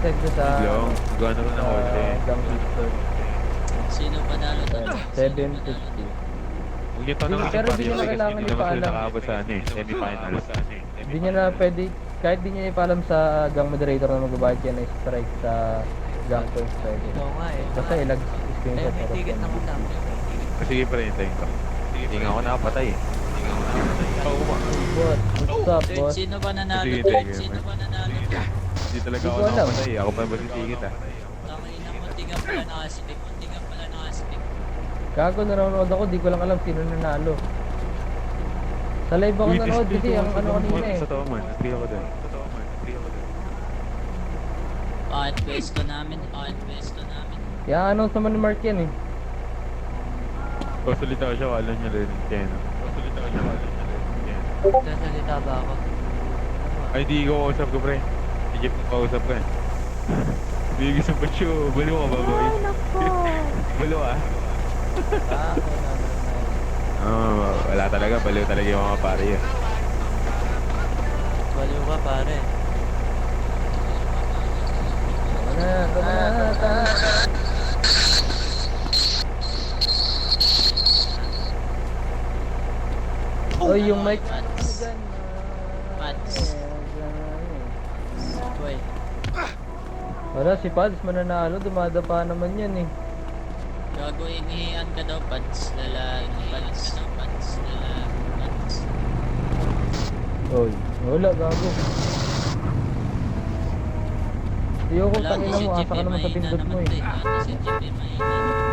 send ko sa... Long, gano'n rin ang order. Gang Victor. Sino panalo to? 750. Huwag niyo tanong Pero kasi di niya na kasi kailangan hindi naman sila ipaalam. nakaabot sa ano eh, semifinals. Hindi niya na pwede, kahit di niya ipaalam sa gang moderator na magbabayad siya ng strike sa gang points pwede. Oo nga eh. Basta ilag-screenshot May ticket naman kami. Sige pa rin, hintayin ko. Hindi nga ako nakapatay eh. Oo ba? What? What's up, Third, boss? sino ba nanalo? Sige, Third, sige. sino ba nanalo? Hindi talaga Hindi ako ko alam. nakapatay eh. Ako pa masisigit ah. Tangina mo, di ka pala nakaspik. Di ka pala nakaspik. Gago, nanonood ako, di ko lang alam sino nanalo. Sa live ako nanonood kasi ang ano kanina eh. Sa tao man, nag-free ako dun. Bakit pwesto namin? Bakit pwesto namin? Kaya announce naman ni Mark yan eh. Kasalita siya, alam niya rin. Keno. Kasalita siya, alam niya rin. Keno. Sasalita ba ako? Ay, di ko kausap ko pre. Si Jeff ko kausap ka eh. Bigis ang patsyo. Balo ka ba boy? Balo ah. Wala talaga. Baliw talaga yung mga pare yan. Baliw ka pare. Oh, yung mic. Pats. Pats. Boy. Wala, si Pads mananalo, dumadapa naman yan eh. Gago, inihian ka daw, Pats. Lala, Pats. Pats. Lala, Pats. Oy, wala, gago. Ayoko, Wala, tangina mo, asa ka naman sa pindot mo eh. Si JP mahina.